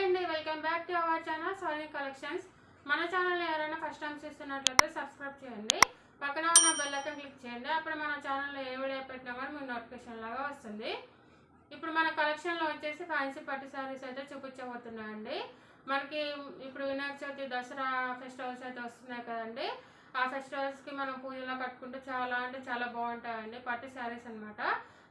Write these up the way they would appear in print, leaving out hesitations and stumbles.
అండి, welcome back to our channel Sony collections. మన ఛానల్ని ఎవరైనా ఫస్ట్ టైం చూస్తున్నట్లయితే సబ్స్క్రైబ్ చేయండి, పక్కన ఉన్న బెల్ ఐకాన్ క్లిక్ చేయండి. అప్పుడు మన ఛానల్లో ఏ వీడియో పెట్టినా కూడా మీకు నోటిఫికేషన్ లాగా వస్తుంది. ఇప్పుడు మన కలెక్షన్లో వచ్చేసి ఫ్యాన్సీ పట్టు శారీస్ అయితే చూపించబోతున్నాయండి. మనకి ఇప్పుడు వినాయక చవితి, దసరా ఫెస్టివల్స్ అయితే వస్తున్నాయి కదండి. ఆ ఫెస్టివల్స్కి మనం పూజలో కట్టుకుంటే చాలా అంటే చాలా బాగుంటాయండి పట్టు శారీస్ అనమాట.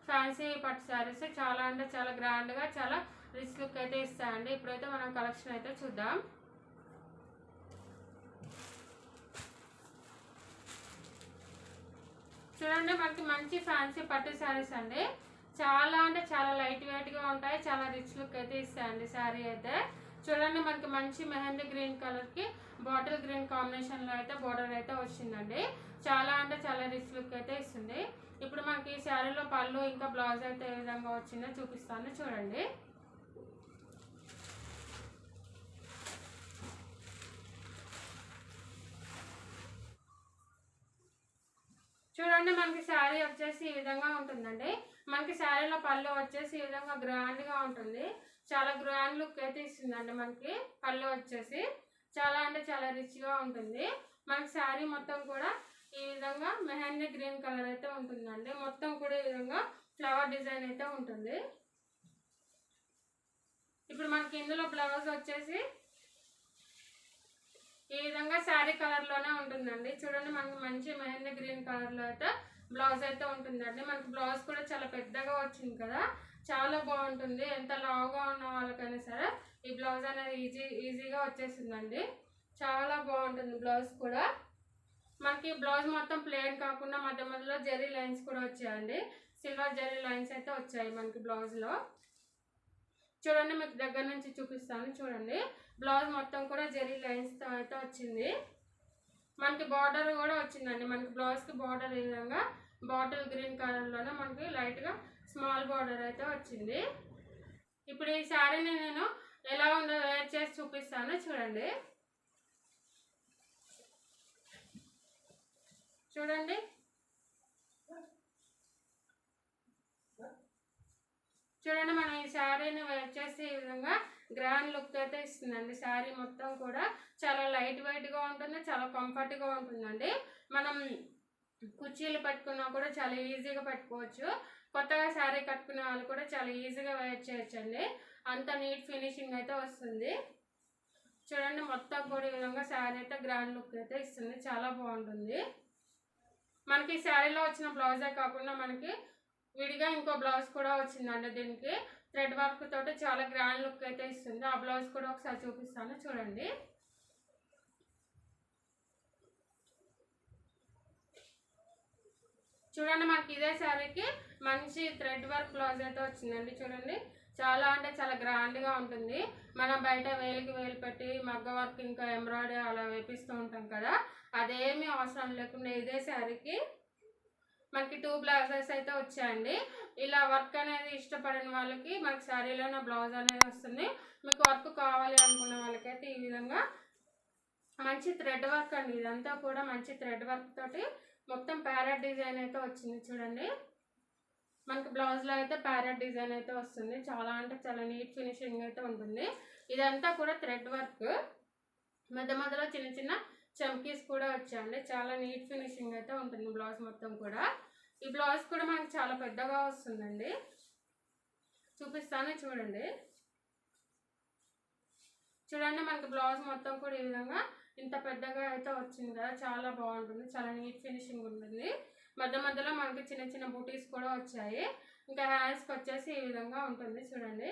ఫ్యాన్సీ పట్టు శారీస్ చాలా అంటే చాలా గ్రాండ్గా, చాలా రిచ్ లుక్ అయితే ఇస్తాయండి. ఇప్పుడైతే మనం కలెక్షన్ అయితే చూద్దాం. చూడండి, మనకి మంచి ఫ్యాన్సీ పట్టు శారీస్ అండి. చాలా అంటే చాలా లైట్ వెయిట్గా ఉంటాయి, చాలా రిచ్ లుక్ అయితే ఇస్తాయండి శారీ అయితే. చూడండి, మనకి మంచి మెహందీ గ్రీన్ కలర్కి బాటిల్ గ్రీన్ కాంబినేషన్లో అయితే బోర్డర్ అయితే వచ్చిందండి. చాలా అంటే చాలా రిచ్ లుక్ అయితే ఇస్తుంది. ఇప్పుడు మనకి ఈ శారీలో పళ్ళు ఇంకా బ్లౌజ్ అయితే ఏ విధంగా వచ్చిందో చూపిస్తాను చూడండి. చూడండి, మనకి శారీ వచ్చేసి ఈ విధంగా ఉంటుందండి. మనకి శారీలో పళ్ళు వచ్చేసి ఈ విధంగా గ్రాండ్గా ఉంటుంది. చాలా గ్రాండ్ లుక్ అయితే ఇస్తుందండి. మనకి పళ్ళు వచ్చేసి చాలా అంటే చాలా రిచ్గా ఉంటుంది. మనకి శారీ మొత్తం కూడా ఈ విధంగా మెహందీ గ్రీన్ కలర్ అయితే ఉంటుందండి. మొత్తం కూడా ఈ విధంగా ఫ్లవర్ డిజైన్ అయితే ఉంటుంది. ఇప్పుడు మనకి ఇందులో బ్లౌజ్ వచ్చేసి ఈ విధంగా శారీ కలర్లోనే ఉంటుందండి. చూడండి, మనకి మంచి మెహందీ గ్రీన్ కలర్లో అయితే బ్లౌజ్ అయితే ఉంటుందండి. మనకి బ్లౌజ్ కూడా చాలా పెద్దగా వచ్చింది కదా, చాలా బాగుంటుంది. ఎంత లావుగా ఉన్న వాళ్ళకైనా సరే ఈ బ్లౌజ్ అనేది ఈజీగా వచ్చేసిందండి. చాలా బాగుంటుంది బ్లౌజ్ కూడా. మనకి బ్లౌజ్ మొత్తం ప్లెయిన్ కాకుండా మధ్య మధ్యలో జెరీ లైన్స్ కూడా వచ్చాయండి. సిల్వర్ జెరీ లైన్స్ అయితే వచ్చాయి మనకి బ్లౌజ్లో. చూడండి, మీకు దగ్గర నుంచి చూపిస్తాను చూడండి. బ్లౌజ్ మొత్తం కూడా జెరీ లైన్స్తో అయితే వచ్చింది. మనకి బార్డర్ కూడా వచ్చిందండి. మనకి బ్లౌజ్కి బార్డర్ ఈ విధంగా బాటిల్ గ్రీన్ కలర్లోనే మనకి లైట్గా స్మాల్ బార్డర్ అయితే వచ్చింది. ఇప్పుడు ఈ శారీని నేను ఎలా ఉందో వేర్ చేసి చూపిస్తాను చూడండి. చూడండి, చూడండి మనం ఈ శారీని వేర్ చేసి ఈ విధంగా గ్రాండ్ లుక్ అయితే ఇస్తుందండి. శారీ మొత్తం కూడా చాలా లైట్ వెయిట్గా ఉంటుంది, చాలా కంఫర్ట్గా ఉంటుందండి. మనం కుర్చీలు పెట్టుకున్నా కూడా చాలా ఈజీగా పెట్టుకోవచ్చు. కొత్తగా శారీ కట్టుకునే వాళ్ళు కూడా చాలా ఈజీగా వేర్ చేయొచ్చండి. అంత నీట్ ఫినిషింగ్ అయితే వస్తుంది. చూడండి, మొత్తం కూడా ఈ విధంగా శారీ అయితే గ్రాండ్ లుక్ అయితే ఇస్తుంది. చాలా బాగుంటుంది. మనకి శారీలో వచ్చిన బ్లౌజే కాకుండా మనకి విడిగా ఇంకో బ్లౌజ్ కూడా వచ్చిందండి. దీనికి థ్రెడ్ వర్క్ తోటి చాలా గ్రాండ్ లుక్ అయితే ఇస్తుంది. ఆ బ్లౌజ్ కూడా ఒకసారి చూపిస్తాను చూడండి. చూడండి, మనకి ఇదే శారీకి మంచి థ్రెడ్ వర్క్ బ్లౌజ్ అయితే వచ్చిందండి. చూడండి, చాలా అంటే చాలా గ్రాండ్గా ఉంటుంది. మనం బయట వేలికి వేలు పెట్టి మగ్గ వర్క్ ఇంకా ఎంబ్రాయిడరీ అలా వేపిస్తూ ఉంటాం కదా, అదేమీ అవసరం లేకుండా ఇదే శారీకి మనకి 2 బ్లౌజెస్ అయితే వచ్చాయండి. ఇలా వర్క్ అనేది ఇష్టపడిన వాళ్ళకి మనకి శారీలోనే బ్లౌజ్ అనేది వస్తుంది. మీకు వర్క్ కావాలి అనుకున్న వాళ్ళకైతే ఈ విధంగా మంచి థ్రెడ్ వర్క్ అండి. ఇదంతా కూడా మంచి థ్రెడ్ వర్క్ తోటి మొత్తం ప్యారెట్ డిజైన్ అయితే వచ్చింది. చూడండి, మనకి బ్లౌజ్లో అయితే ప్యారెట్ డిజైన్ అయితే వస్తుంది. చాలా అంటే చాలా నీట్ ఫినిషింగ్ అయితే ఉంటుంది. ఇదంతా కూడా థ్రెడ్ వర్క్, మధ్య మధ్యలో చిన్న చిన్న చమ్కీస్ కూడా వచ్చాయండి. చాలా నీట్ ఫినిషింగ్ అయితే ఉంటుంది బ్లౌజ్ మొత్తం కూడా. ఈ బ్లౌజ్ కూడా మనకి చాలా పెద్దగా వస్తుందండి. చూపిస్తాను చూడండి. చూడండి, మనకి బ్లౌజ్ మొత్తం కూడా ఈ విధంగా ఇంత పెద్దగా అయితే వచ్చింది కదా, చాలా బాగుంటుంది. చాలా నీట్ ఫినిషింగ్ ఉంటుంది. మధ్య మధ్యలో మనకి చిన్న చిన్న బూటీస్ కూడా వచ్చాయి. ఇంకా హ్యాండ్స్కి వచ్చేసి ఈ విధంగా ఉంటుంది. చూడండి,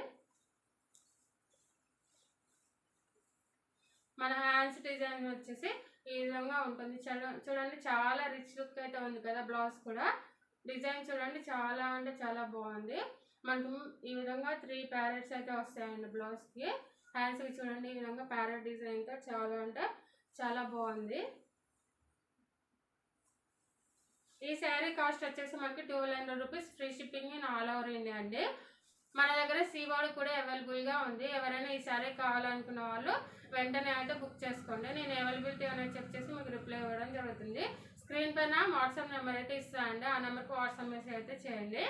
మన హ్యాండ్స్ డిజైన్ వచ్చేసి ఈ విధంగా ఉంటుంది. చూడండి, చాలా రిచ్ లుక్ అయితే ఉంది కదా బ్లౌజ్ కూడా. డిజైన్ చూడండి, చాలా అంటే చాలా బాగుంది. మనకు ఈ విధంగా 3 ప్యారెట్స్ అయితే వస్తాయండి బ్లౌజ్కి. హ్యాండ్స్కి చూడండి ఈ విధంగా ప్యారెట్ డిజైన్తో చాలా అంటే చాలా బాగుంది. ఈ శారీ కాస్ట్ వచ్చేసి మనకి 1200 rupees, free shipping in all over India అండి. మన దగ్గర సీవాడు కూడా అవైలబుల్గా ఉంది. ఎవరైనా ఈ శారీ కావాలనుకున్న వాళ్ళు వెంటనే అయితే బుక్ చేసుకోండి. నేను అవైలబిలిటీ అనేది చెక్ చేసి మీకు రిప్లై ఇవ్వడం జరుగుతుంది. స్క్రీన్ పైన వాట్సాప్ నెంబర్ అయితే ఇస్తానండి, ఆ నెంబర్కి వాట్సాప్ మెసేజ్ అయితే చేయండి.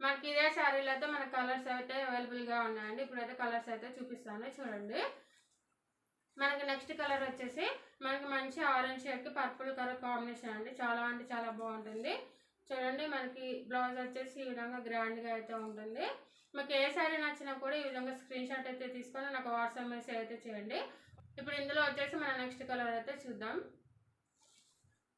మనకి ఇదే శారీలో అయితే మన కలర్స్ అయితే అవైలబుల్గా ఉన్నాయండి. ఇప్పుడైతే కలర్స్ అయితే చూపిస్తాను చూడండి. మనకి నెక్స్ట్ కలర్ వచ్చేసి మనకి మంచి ఆరెంజ్ షేడ్కి పర్పుల్ కలర్ కాంబినేషన్ అండి. చాలా అంటే చాలా బాగుంటుంది. చూడండి మనకి బ్లౌజ్ వచ్చేసి ఈ విధంగా గ్రాండ్గా అయితే ఉంటుంది. మీకు ఏ శారీ నచ్చినా కూడా ఈ విధంగా స్క్రీన్ షాట్ అయితే తీసుకొని నాకు వాట్సాప్ మెసేజ్ అయితే చేయండి. ఇప్పుడు ఇందులో వచ్చేసి మన నెక్స్ట్ కలర్ అయితే చూద్దాం.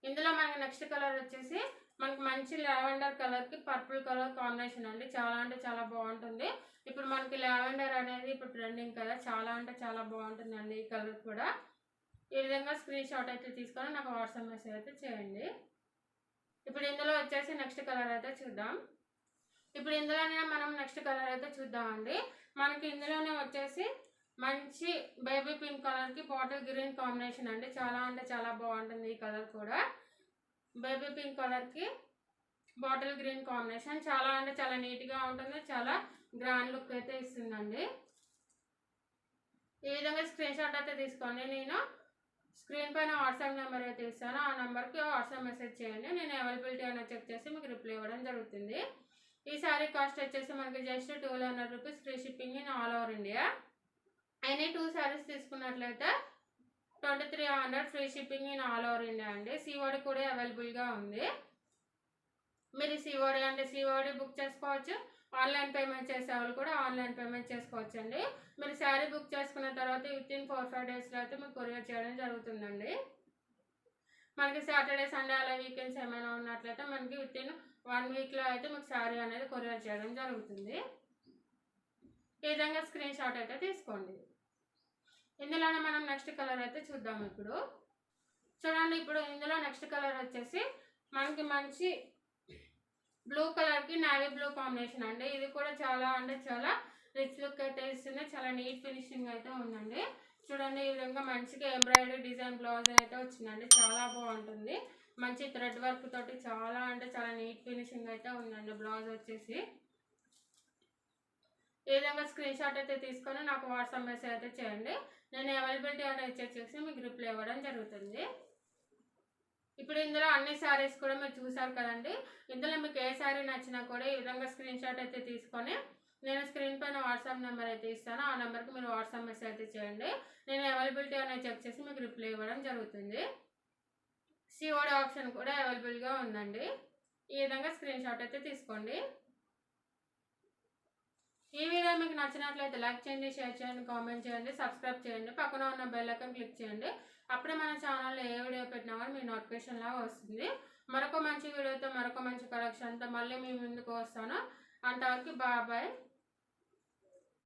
ఇందులో మనకి నెక్స్ట్ కలర్ వచ్చేసి మనకి మంచి లావెండర్ కలర్కి పర్పుల్ కలర్ కాంబినేషన్ అండి. చాలా అంటే చాలా బాగుంటుంది. ఇప్పుడు మనకి లావెండర్ అనేది ఇప్పుడు ట్రెండింగ్ కదా, చాలా అంటే చాలా బాగుంటుందండి ఈ కలర్ కూడా. ఈ విధంగా స్క్రీన్ షాట్ అయితే తీసుకొని నాకు వాట్సాప్ మెసేజ్ అయితే చేయండి. ఇప్పుడు ఇందులో వచ్చేసి నెక్స్ట్ కలర్ అయితే చూద్దాం. ఇప్పుడు ఇందులోనే మనం నెక్స్ట్ కలర్ అయితే చూద్దామండి. మనకి ఇందులోనే వచ్చేసి మంచి బేబీ పింక్ కలర్కి బాటిల్ గ్రీన్ కాంబినేషన్ అండి. చాలా అంటే చాలా బాగుంటుంది ఈ కలర్ కూడా. బేబీ పింక్ కలర్కి బాటిల్ గ్రీన్ కాంబినేషన్ చాలా అంటే చాలా నీట్గా ఉంటుంది. చాలా గ్రాండ్ లుక్ అయితే ఇస్తుందండి. ఈ విధంగా స్క్రీన్ షాట్ అయితే తీసుకోండి. నేను స్క్రీన్ పైన వాట్సాప్ నెంబర్ అయితే ఇస్తాను. ఆ నెంబర్కి వాట్సాప్ మెసేజ్ చేయండి. నేను అవైలబిలిటీ అనేది చెక్ చేసి మీకు రిప్లై ఇవ్వడం జరుగుతుంది. ఈ శారీ కాస్ట్ వచ్చేసి మనకి just 1200 rupees free shipping in all over India. Any 2 saris తీసుకున్నట్లయితే 2300 free shipping in all over India అండి. సిఓడి కూడా అవైలబుల్గా ఉంది. మీరు సిఓడి అంటే సిఓడి బుక్ చేసుకోవచ్చు. ఆన్లైన్ పేమెంట్ చేసే వాళ్ళు కూడా ఆన్లైన్ పేమెంట్ చేసుకోవచ్చు అండి. మీరు శారీ బుక్ చేసుకున్న తర్వాత వితిన్ 4-5 డేస్లో అయితే మీకు కొరియర్ చేయడం జరుగుతుందండి. మనకి సాటర్డే సండే అలా వీకెండ్స్ ఏమైనా ఉన్నట్లయితే మనకి వితిన్ 1 వీక్లో అయితే మీకు శారీ అనేది కొరియర్ చేయడం జరుగుతుంది. ఈ విధంగా స్క్రీన్ షాట్ అయితే తీసుకోండి. ఇందులోనే మనం నెక్స్ట్ కలర్ అయితే చూద్దాం. ఇప్పుడు చూడండి, ఇప్పుడు ఇందులో నెక్స్ట్ కలర్ వచ్చేసి మనకి మంచి బ్లూ కలర్కి నావీ బ్లూ కాంబినేషన్ అండి. ఇది కూడా చాలా అంటే చాలా రిచ్ లుక్ అయితే ఇస్తుంది. చాలా నీట్ ఫినిషింగ్ అయితే ఉందండి. చూడండి ఈ విధంగా మంచిగా ఎంబ్రాయిడరీ డిజైన్ బ్లౌజ్ అయితే వచ్చిందండి. చాలా బాగుంటుంది. మంచి థ్రెడ్ వర్క్ తోటి చాలా అంటే చాలా నీట్ ఫినిషింగ్ అయితే ఉందండి బ్లౌజ్ వచ్చేసి. ఈ విధంగా స్క్రీన్ షాట్ అయితే తీసుకొని నాకు వాట్సాప్ మెసేజ్ అయితే చేయండి. నేను అవైలబిలిటీ అనేది చెక్ చేసి మీకు రిప్లై ఇవ్వడం జరుగుతుంది. ఇప్పుడు ఇందులో అన్ని శారీస్ కూడా మీరు చూసారు కదండి. ఇందులో మీకు ఏ శారీ నచ్చినా కూడా ఈ విధంగా స్క్రీన్ షాట్ అయితే తీసుకొని నేను స్క్రీన్ పైన వాట్సాప్ నెంబర్ అయితే ఇస్తాను. ఆ నెంబర్కి మీరు వాట్సాప్ మెసేజ్ అయితే చేయండి. నేను అవైలబిలిటీ అనేది చెక్ చేసి మీకు రిప్లై ఇవ్వడం జరుగుతుంది. సిఓడి ఆప్షన్ కూడా అవైలబుల్గా ఉందండి. ఈ విధంగా స్క్రీన్ షాట్ అయితే తీసుకోండి. ఈ వీడియో మీకు నచ్చినట్లయితే లైక్ చేయండి, షేర్ చేయండి, కామెంట్ చేయండి, సబ్స్క్రైబ్ చేయండి. పక్కన ఉన్న బెల్ ఐకాన్ క్లిక్ చేయండి. అప్పుడే మన ఛానల్లో ఏ వీడియో పెట్టినా కూడా మీ నోటిఫికేషన్ లాగా వస్తుంది. మరొక మంచి వీడియోతో మరొక మంచి కలెక్షన్తో మళ్ళీ మీ ముందుకు వస్తాను. అంతవరకు బాయ్.